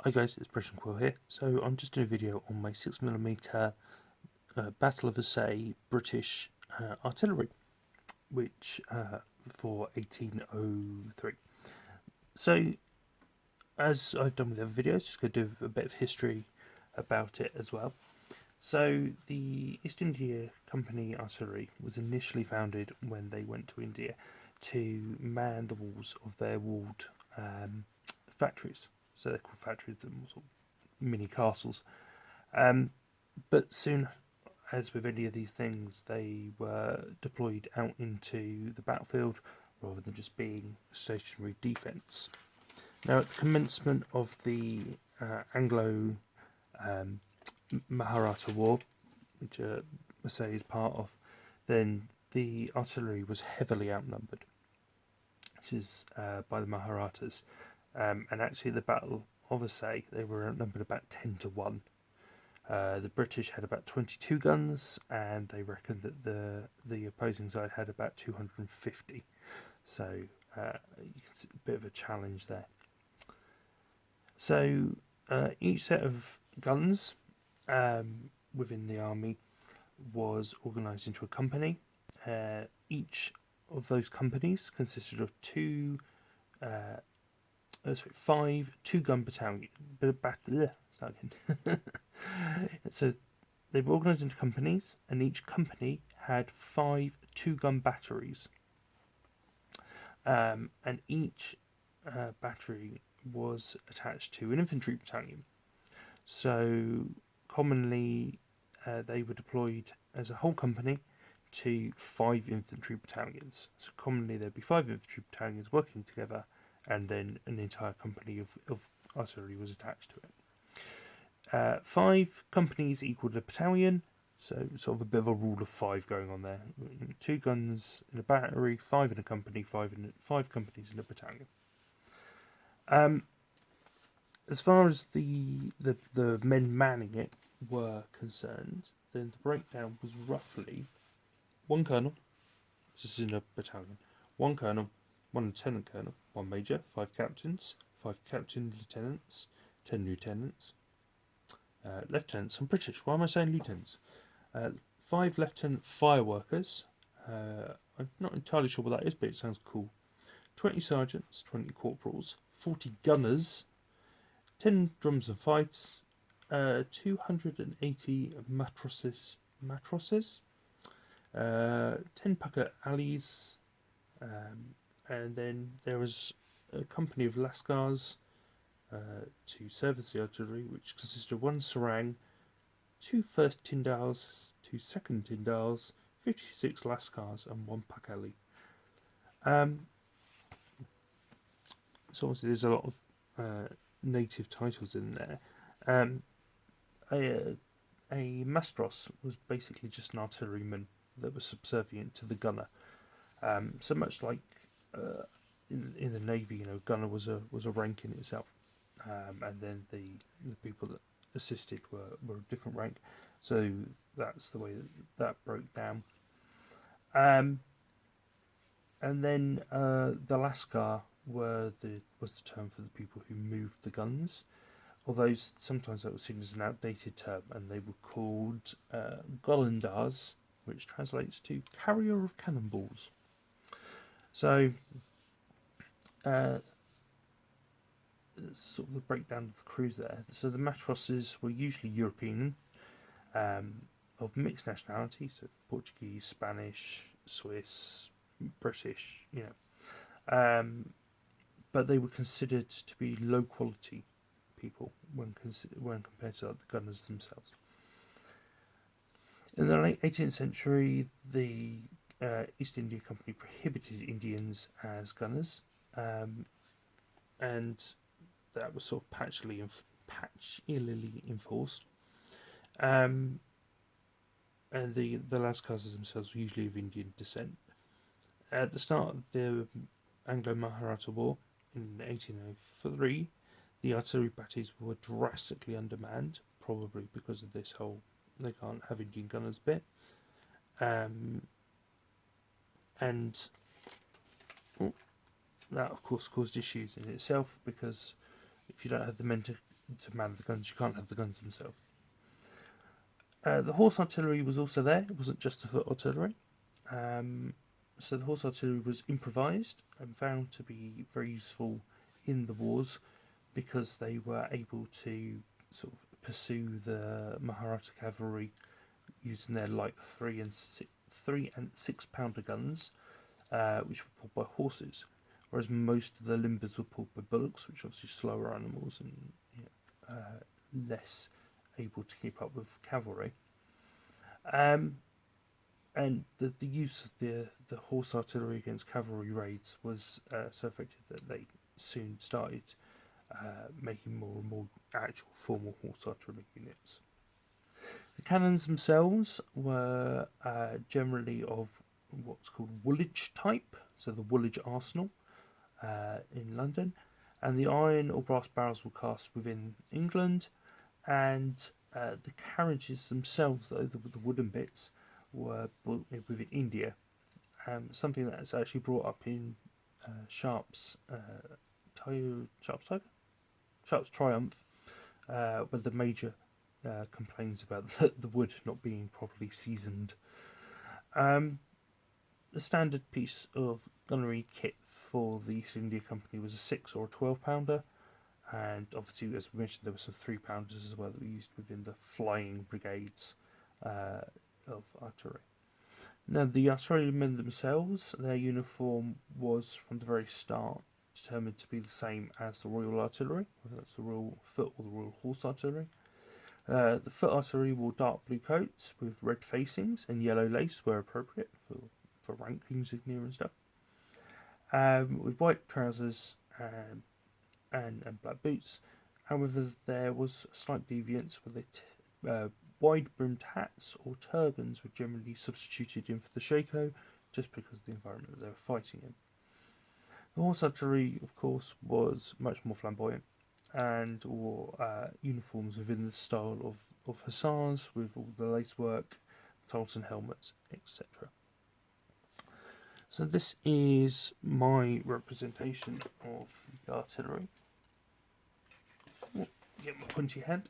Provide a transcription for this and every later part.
Hi guys, it's British Quill here. So I'm just doing a video on my 6mm Battle of Assaye British artillery, which for 1803. So as I've done with other videos, just going to do a bit of history about it as well. So the East India Company artillery was initially founded when they went to India to man the walls of their walled factories. So they're called factories, and sort of mini castles. But soon, as with any of these things, they were deployed out into the battlefield rather than just being stationary defence. Now, at the commencement of the Anglo Maharata War, which Assaye is part of, then the artillery was heavily outnumbered, which is by the Maharatas. And actually, the Battle of Assaye, they were outnumbered about 10 to 1. The British had about 22 guns, and they reckoned that the opposing side had about 250. So you can see a bit of a challenge there. So each set of guns within the army was organised into a company. Each of those companies consisted of five two-gun battalion. So they were organised into companies, and each company had 5 two-gun batteries. And each battery was attached to an infantry battalion. So commonly they were deployed as a whole company to 5 infantry battalions. So commonly there'd be 5 infantry battalions working together, and then an entire company of artillery was attached to it. 5 companies equaled a battalion, so sort of a bit of a rule of 5 going on there. 2 guns in a battery, 5 in a company, 5 companies in a battalion. As far as the men manning it were concerned, then the breakdown was roughly 1 colonel, this is in a battalion, 1 colonel, 1 lieutenant colonel, 1 major, 5 captains, 5 captain lieutenants, 10 lieutenants, lieutenants. I'm British, why am I saying lieutenants? 5 lieutenant fireworkers, I'm not entirely sure what that is, but it sounds cool. 20 sergeants, 20 corporals, 40 gunners, 10 drums and fifes, 280 matrosses, 10 pucker alleys, and then there was a company of lascars to service the artillery, which consisted of 1 sarang, 2 first tindals, 2 second tindals, 56 lascars, and 1 puck alley. So obviously there's a lot of native titles in there. A mastros was basically just an artilleryman that was subservient to the gunner. So much like in the navy, gunner was a rank in itself, and then the people that assisted were a different rank. So that's the way that broke down. And then the lascar was the term for the people who moved the guns, although sometimes that was seen as an outdated term, and they were called golandars, which translates to carrier of cannonballs. So sort of the breakdown of the crews there. So the matrosses were usually European, of mixed nationality, so Portuguese, Spanish, Swiss, British, but they were considered to be low quality people when compared to the gunners themselves. In the late 18th century, the East India Company prohibited Indians as gunners, and that was sort of patchily enforced. And the lascars themselves were usually of Indian descent. At the start of the Anglo-Maharata War in 1803, the artillery batteries were drastically undermanned, probably because of this whole they can't have Indian gunners bit. And that of course caused issues in itself, because if you don't have the men to to man the guns. You can't have the guns themselves. The horse artillery was also there. It wasn't just the foot artillery. So the horse artillery was improvised and found to be very useful in the wars because they were able to sort of pursue the Maharatta cavalry using their light 3 and 6 pounder guns, which were pulled by horses, whereas most of the limbers were pulled by bullocks, which are obviously slower animals and less able to keep up with cavalry. And the use of the horse artillery against cavalry raids was so effective that they soon started making more and more actual formal horse artillery units. The cannons themselves were generally of what's called Woolwich type, so the Woolwich Arsenal in London, and the iron or brass barrels were cast within England, and the carriages themselves, though the wooden bits, were built within India. Something that's actually brought up in Sharp's Triumph, where the major complains about the wood not being properly seasoned. The standard piece of gunnery kit for the East India Company was a 6 or a 12 pounder, and obviously, as we mentioned, there were some 3 pounders as well that were used within the flying brigades of artillery. Now, the artillerymen themselves, their uniform was from the very start determined to be the same as the Royal Artillery, whether that's the Royal Foot or the Royal Horse Artillery. The Foot Artillery wore dark blue coats with red facings and yellow lace where appropriate for rank insignia and stuff, with white trousers and black boots. However, there was a slight deviance where the wide-brimmed hats or turbans were generally substituted in for the shako, just because of the environment that they were fighting in. The horse artillery, of course, was much more flamboyant and wore uniforms within the style of hussars, with all the lacework, Tolson helmets, etc. So this is my representation of the artillery. Get my pointy head.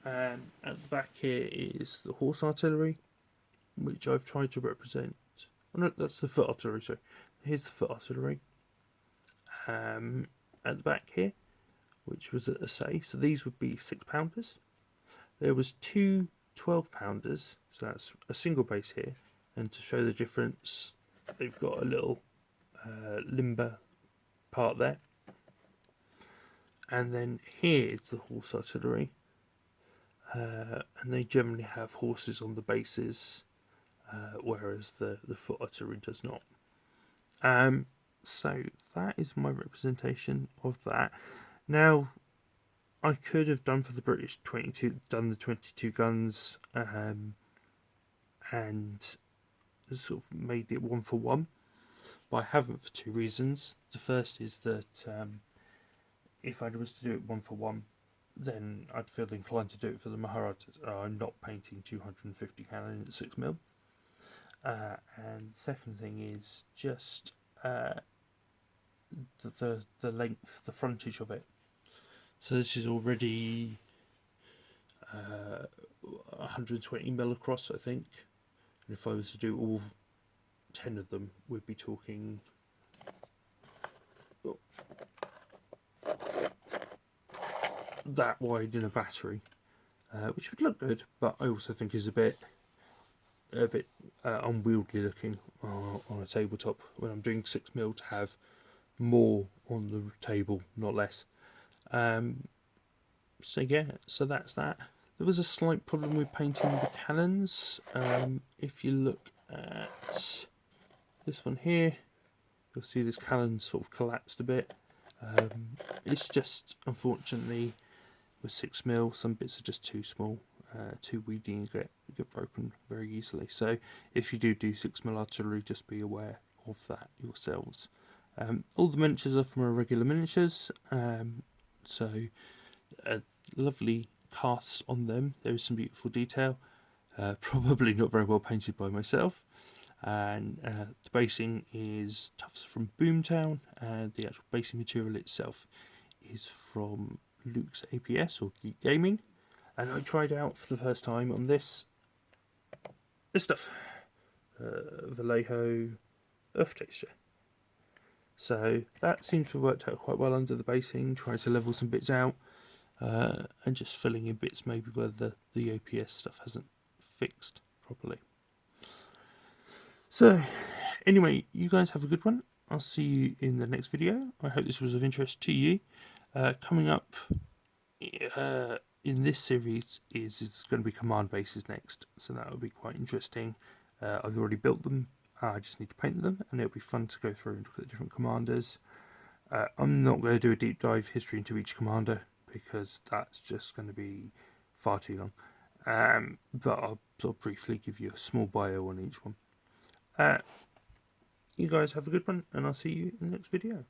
And at the back here is the horse artillery, which I've tried to represent. Oh no, that's the foot artillery, sorry. Here's the foot artillery. At the back here, which was at Assaye, so these would be 6 pounders. There was 2 12 pounders, so that's a single base here, and to show the difference, they've got a little limber part there. And then here is the horse artillery, and they generally have horses on the bases, whereas the foot artillery does not. So that is my representation of that. Now, I could have done for the British done the 22 guns, and sort of made it 1 for 1, but I haven't for 2 reasons. The first is that if I was to do it 1 for 1, then I'd feel inclined to do it for the Maharattas. I'm not painting 250 cannon at 6mm. And the second thing is just the length, the frontage of it. So this is already 120mm across, I think. And if I was to do all 10 of them, we'd be talking that wide in a battery, which would look good, but I also think is a bit unwieldy looking on a tabletop when I'm doing 6mm, to have more on the table, not less. So yeah, so that's that. There was a slight problem with painting the cannons. If you look at this one here, you'll see this cannon sort of collapsed a bit. It's just, unfortunately, with 6mm, some bits are just too small, too weedy, and get broken very easily. So if you do 6mm artillery, just be aware of that yourselves. All the miniatures are from Irregular Miniatures, so lovely casts on them. There is some beautiful detail, probably not very well painted by myself. And the basing is tufts from Boomtown, and the actual basing material itself is from Luke's APS or Geek Gaming, and I tried out for the first time on this stuff, Vallejo Earth Texture. So that seems to have worked out quite well under the basing, trying to level some bits out, and just filling in bits maybe where the APS stuff hasn't fixed properly. So anyway, you guys have a good one. I'll see you in the next video. I hope this was of interest to you. Coming up in this series is going to be command bases next, so that will be quite interesting. I've already built them, I just need to paint them, and it'll be fun to go through and look at the different commanders. I'm not going to do a deep dive history into each commander because that's just going to be far too long, but I'll sort of briefly give you a small bio on each one. You guys have a good one, and I'll see you in the next video.